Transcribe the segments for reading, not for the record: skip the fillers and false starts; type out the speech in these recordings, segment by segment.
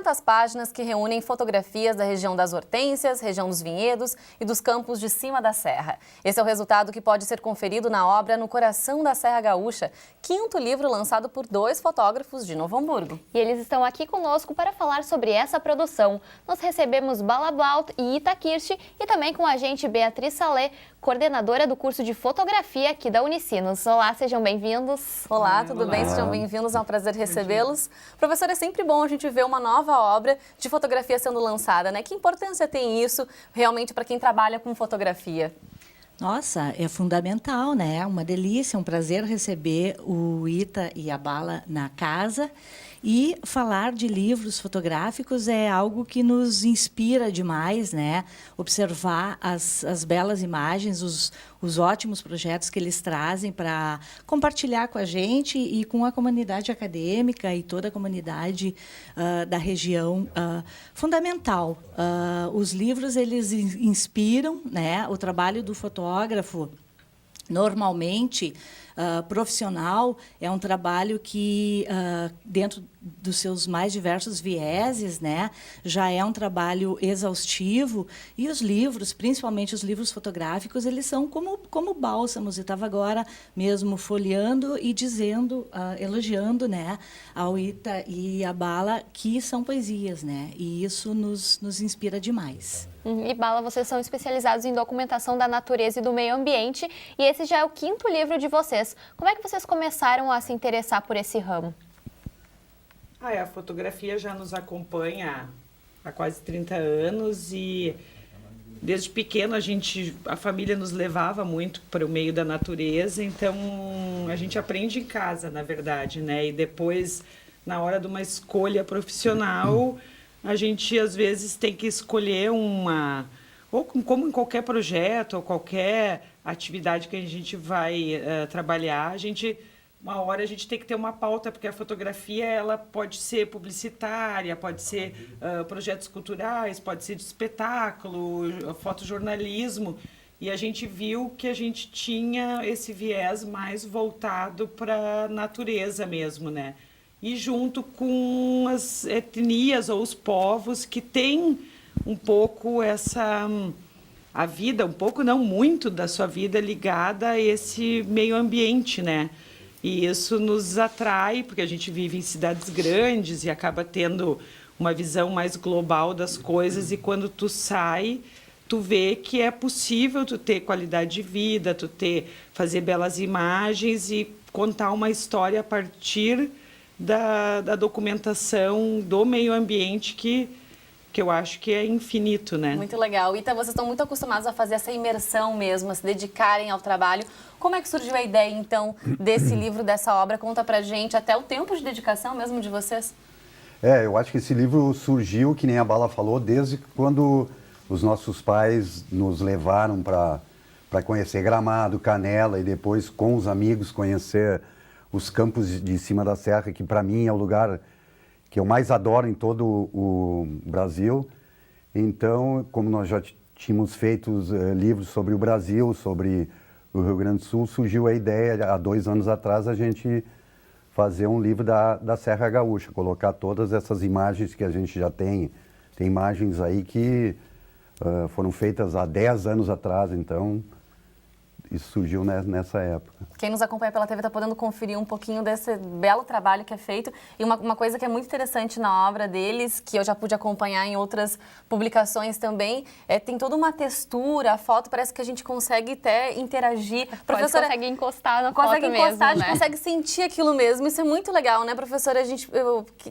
200 páginas que reúnem fotografias da região das Hortênsias, região dos Vinhedos e dos campos de cima da serra. Esse é o resultado que pode ser conferido na obra No Coração da Serra Gaúcha, quinto livro lançado por 2 fotógrafos de Novo Hamburgo. E eles estão aqui conosco para falar sobre essa produção. Nós recebemos Bala Blaut e Ita Kirsch e também com a gente Beatriz Salé, coordenadora do curso de fotografia aqui da Unicinos. Olá, sejam bem-vindos. Olá, tudo bem? Sejam bem-vindos, é um prazer recebê-los. Professor, é sempre bom a gente ver uma nova obra de fotografia sendo lançada, né? Que importância tem isso realmente para quem trabalha com fotografia? Nossa, é fundamental, né? É uma delícia, um prazer receber o Ita e a Bala na casa. E falar de livros fotográficos é algo que nos inspira demais, né? Observar as belas imagens, os ótimos projetos que eles trazem para compartilhar com a gente e com a comunidade acadêmica e toda a comunidade da região. Fundamental. Os livros, eles inspiram, né? O trabalho do fotógrafo, normalmente, profissional, é um trabalho que, dentro dos seus mais diversos vieses, né, já é um trabalho exaustivo. E os livros, principalmente os livros fotográficos, eles são como bálsamos. Eu estava agora mesmo folheando e dizendo, elogiando, né, ao Ita e a Bala, que são poesias, né, e isso nos inspira demais. E Bala, vocês são especializados em documentação da natureza e do meio ambiente, e esse já é o quinto livro de vocês. Como é que vocês começaram a se interessar por esse ramo? A fotografia já nos acompanha há quase 30 anos e desde pequeno a família nos levava muito para o meio da natureza, então a gente aprende em casa, na verdade, né? E depois, na hora de uma escolha profissional, a gente às vezes tem que escolher ou como em qualquer projeto ou qualquer atividade que a gente vai trabalhar, uma hora a gente tem que ter uma pauta, porque a fotografia ela pode ser publicitária, pode ser projetos culturais, pode ser de espetáculo, fotojornalismo, e a gente viu que a gente tinha esse viés mais voltado para a natureza mesmo, né? E junto com as etnias ou os povos que têm um pouco a vida, um pouco não muito da sua vida ligada a esse meio ambiente, né? E isso nos atrai, porque a gente vive em cidades grandes e acaba tendo uma visão mais global das coisas, e quando tu sai, tu vê que é possível tu ter qualidade de vida, fazer belas imagens e contar uma história a partir da documentação do meio ambiente que eu acho que é infinito, né? Muito legal. Ita, vocês estão muito acostumados a fazer essa imersão mesmo, a se dedicarem ao trabalho. Como é que surgiu a ideia, então, desse livro, dessa obra? Conta pra gente até o tempo de dedicação mesmo de vocês. Eu acho que esse livro surgiu, que nem a Bala falou, desde quando os nossos pais nos levaram para conhecer Gramado, Canela e depois com os amigos conhecer os campos de cima da serra, que para mim é o lugar que eu mais adoro em todo o Brasil. Então, como nós já tínhamos feito livros sobre o Brasil, sobre o Rio Grande do Sul, surgiu a ideia, há 2 anos atrás, a gente fazer um livro da Serra Gaúcha, colocar todas essas imagens que a gente já tem. Tem imagens aí que foram feitas há 10 anos atrás, então isso surgiu nessa época. Quem nos acompanha pela TV está podendo conferir um pouquinho desse belo trabalho que é feito. E uma coisa que é muito interessante na obra deles, que eu já pude acompanhar em outras publicações também, tem toda uma textura, a foto parece que a gente consegue até interagir. Professora, consegue encostar na consegue foto encostar, mesmo, a gente né? consegue sentir aquilo mesmo. Isso é muito legal, né, professora?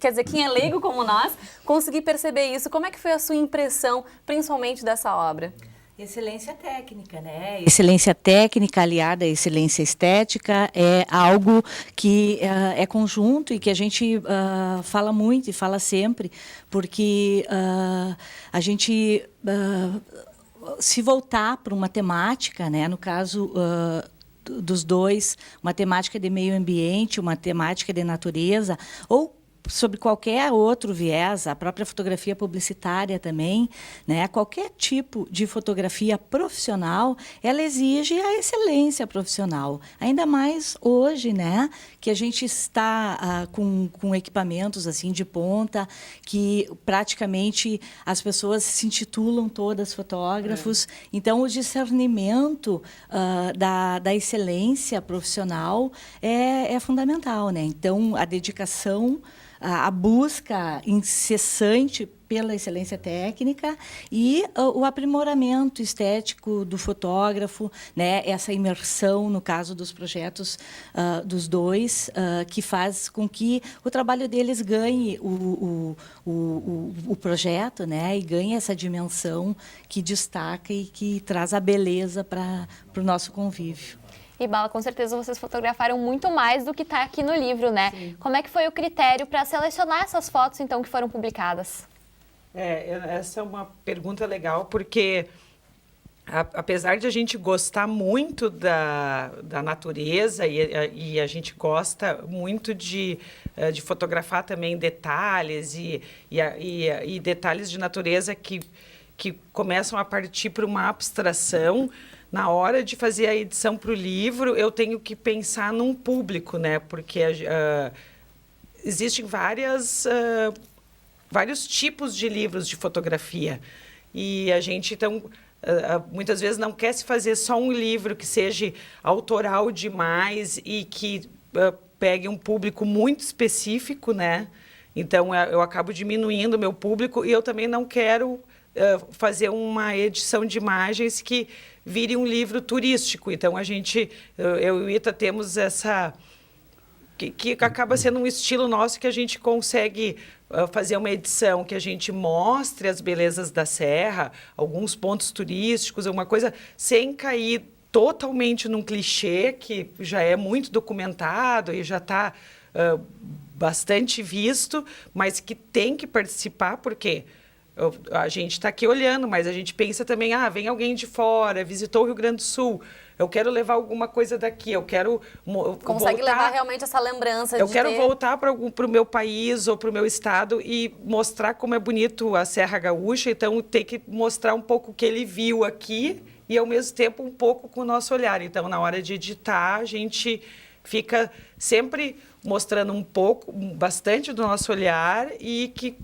Quer dizer, quem é leigo como nós, conseguir perceber isso. Como é que foi a sua impressão, principalmente dessa obra? Excelência técnica, né? Excelência técnica aliada à excelência estética é algo que é conjunto e que a gente fala muito e fala sempre, porque a gente se voltar para uma temática, né? No caso dos dois, uma temática de meio ambiente, uma temática de natureza, ou sobre qualquer outro viés, a própria fotografia publicitária também, né? Qualquer tipo de fotografia profissional, ela exige a excelência profissional. Ainda mais hoje, né? Que a gente está com equipamentos assim de ponta, que praticamente as pessoas se intitulam todas fotógrafos. Então, o discernimento da excelência profissional é fundamental, né? Então, a dedicação, a busca incessante pela excelência técnica e o aprimoramento estético do fotógrafo, né? Essa imersão, no caso dos projetos dos dois, que faz com que o trabalho deles ganhe o projeto, né? E ganhe essa dimensão que destaca e que traz a beleza para o nosso convívio. E, Bala, com certeza vocês fotografaram muito mais do que está aqui no livro, né? Sim. Como é que foi o critério para selecionar essas fotos, então, que foram publicadas? Essa é uma pergunta legal, porque apesar de a gente gostar muito da natureza e a gente gosta muito de fotografar também detalhes e detalhes de natureza que começam a partir para uma abstração, na hora de fazer a edição para o livro, eu tenho que pensar num público, né? Porque existem vários tipos de livros de fotografia. E a gente, então, muitas vezes não quer se fazer só um livro que seja autoral demais e que pegue um público muito específico, né? Então, eu acabo diminuindo o meu público e eu também não quero fazer uma edição de imagens que vire um livro turístico. Então, eu e o Ita temos essa... que acaba sendo um estilo nosso, que a gente consegue fazer uma edição que a gente mostre as belezas da serra, alguns pontos turísticos, alguma coisa, sem cair totalmente num clichê que já é muito documentado e já está bastante visto, mas que tem que participar, porque... a gente está aqui olhando, mas a gente pensa também, vem alguém de fora, visitou o Rio Grande do Sul, eu quero levar alguma coisa daqui, eu quero Consegue levar realmente essa lembrança eu quero voltar para o meu país ou para o meu estado e mostrar como é bonito a Serra Gaúcha, então tem que mostrar um pouco o que ele viu aqui e, ao mesmo tempo, um pouco com o nosso olhar. Então, na hora de editar, a gente fica sempre mostrando bastante do nosso olhar e que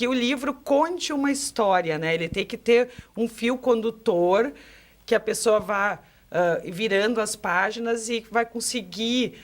o livro conte uma história, né? Ele tem que ter um fio condutor que a pessoa vá virando as páginas e vai conseguir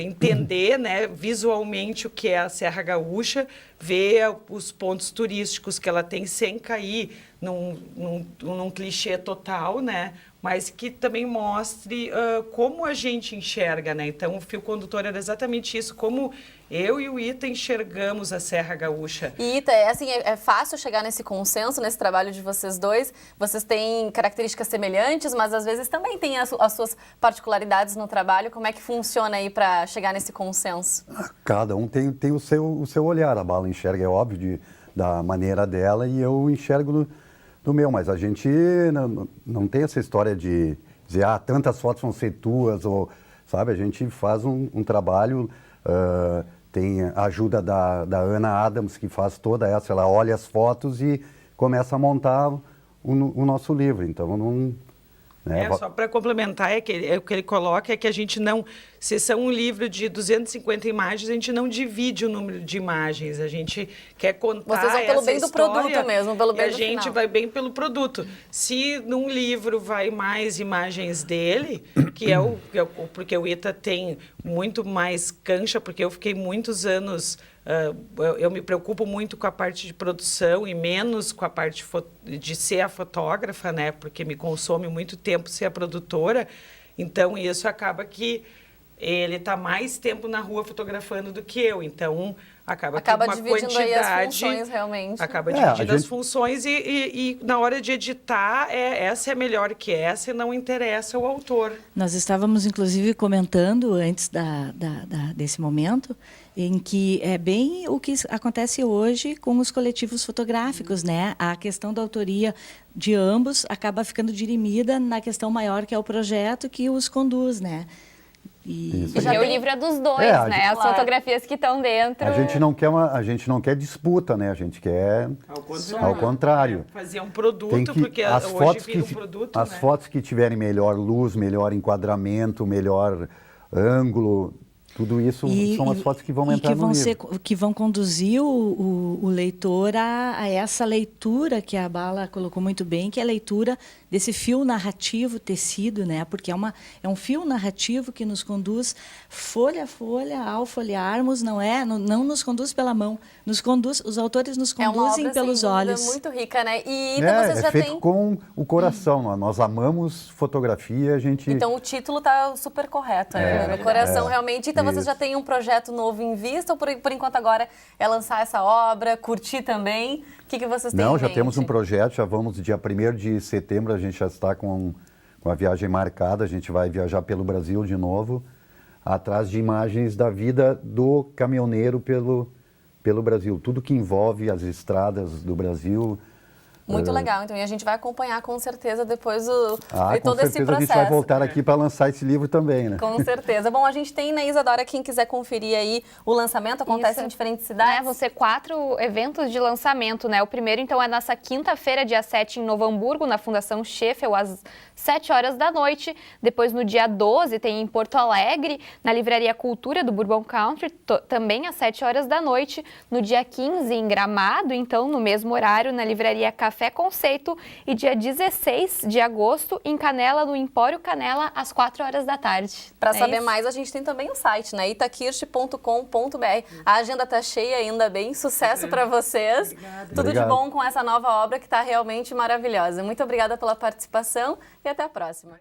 entender, né, visualmente o que é a Serra Gaúcha, ver os pontos turísticos que ela tem sem cair num clichê total, né? Mas que também mostre como a gente enxerga, né? Então, o fio condutor era exatamente isso, como eu e o Ita enxergamos a Serra Gaúcha. E Ita, é fácil chegar nesse consenso, nesse trabalho de vocês dois? Vocês têm características semelhantes, mas às vezes também têm as suas particularidades no trabalho. Como é que funciona aí para chegar nesse consenso? Cada um tem o seu olhar. A Bala enxerga, é óbvio, da maneira dela, e eu enxergo do meu. Mas a gente não tem essa história de dizer, tantas fotos vão ser tuas, ou, sabe? A gente faz um trabalho... tem a ajuda da Ana Adams, que faz toda essa, ela olha as fotos e começa a montar o nosso livro. Então, não... Né? Só para complementar, o que ele coloca é que a gente não... Se são um livro de 250 imagens, a gente não divide o número de imagens. A gente quer contar Vocês vão pelo bem do história, produto mesmo, pelo bem do final. E a gente vai bem pelo produto. Se num livro vai mais imagens dele, porque o Ita tem muito mais cancha, porque eu fiquei muitos anos... eu me preocupo muito com a parte de produção e menos com a parte de ser a fotógrafa, né? Porque me consome muito tempo ser a produtora. Então, isso acaba que ele está mais tempo na rua fotografando do que eu. Então, acaba que uma dividindo quantidade... aí as funções, realmente. Acaba dividindo as funções e na hora de editar, essa é melhor que essa e não interessa o autor. Nós estávamos, inclusive, comentando antes desse momento, em que é bem o que acontece hoje com os coletivos fotográficos, né? A questão da autoria de ambos acaba ficando dirimida na questão maior, que é o projeto que os conduz, né? Isso. Porque o livro é dos dois, É, né? As fotografias que estão dentro. A gente não quer disputa, né? A gente quer ao contrário. Fazer um produto, Tem que, porque as hoje fotos vira um que, produto, as né? fotos que tiverem melhor luz, melhor enquadramento, melhor ângulo, tudo isso são as fotos que vão entrar no livro. Que vão conduzir o leitor a essa leitura que a Bala colocou muito bem, que é a leitura desse fio narrativo tecido, né? Porque é um fio narrativo que nos conduz folha a folha ao folhearmos, não nos conduz pela mão, os autores nos conduzem pelos olhos. É muito rica, né? E Ita, vocês já feito têm... com o coração, nós amamos fotografia, a gente... Então o título tá super correto, né? Meu coração realmente. Então vocês já têm um projeto novo em vista ou por enquanto agora é lançar essa obra, curtir também? O que vocês têm em Não, já mente? temos um projeto, já vamos dia 1º de setembro, a gente já está com a viagem marcada, a gente vai viajar pelo Brasil de novo, atrás de imagens da vida do caminhoneiro pelo Brasil, tudo que envolve as estradas do Brasil. Muito legal, então, e a gente vai acompanhar com certeza depois de Com todo esse certeza processo. a gente vai voltar aqui para lançar esse livro também, né? Com certeza. Bom, a gente tem na Isadora, quem quiser conferir aí o lançamento, acontece em diferentes cidades. Vão ser 4 eventos de lançamento, né? O primeiro, então, é nessa quinta-feira, dia 7, em Novo Hamburgo, na Fundação Scheffel, às 7 horas da noite. Depois, no dia 12, tem em Porto Alegre, na Livraria Cultura do Bourbon Country, também às 7 horas da noite. No dia 15, em Gramado, então, no mesmo horário, na Livraria Café Conceito, e dia 16 de agosto em Canela, no Empório Canela, às 4 horas da tarde. Para saber mais, a gente tem também o site, né? itakirch.com.br. A agenda tá cheia, ainda bem. Sucesso para vocês. Obrigada. Tudo de bom com essa nova obra que está realmente maravilhosa. Muito obrigada pela participação e até a próxima.